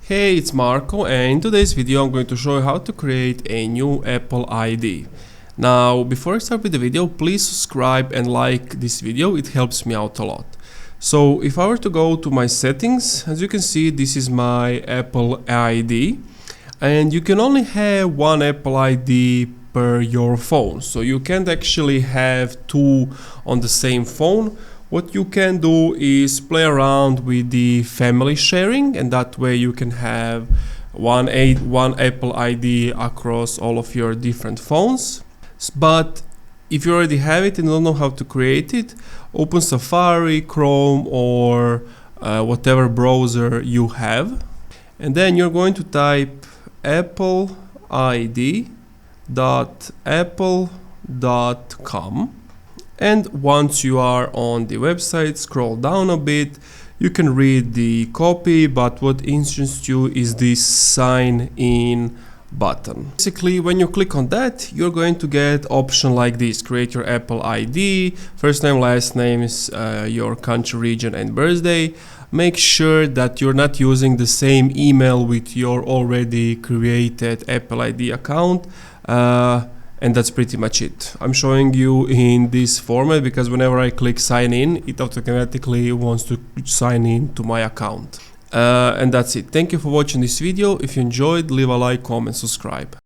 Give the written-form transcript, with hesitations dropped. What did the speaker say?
Hey, it's Marco, and in today's video I'm going to show you how to create a new Apple ID. Now, before I start with the video, please subscribe and like this video, it helps me out a lot. So if I were to go to my settings, as you can see, this is my Apple ID, and you can only have one Apple ID per your phone, so you can't actually have two on the same phone. What you can do is play around with the family sharing, and that way you can have one Apple ID across all of your different phones. But if you already have it and don't know how to create it, open Safari, Chrome, or whatever browser you have, and then you're going to type appleid.apple.com. And once you are on the website, scroll down a bit, you can read the copy, but what interests you is this sign in button. Basically, when you click on that, you're going to get option like this: create your Apple ID, first name, last name, your country, region, and birthday. Make sure that you're not using the same email with your already created Apple ID account. And that's pretty much it. I'm showing you in this format because whenever I click sign in, it automatically wants to sign in to my account. And that's it. Thank you for watching this video. If you enjoyed, leave a like, comment, subscribe.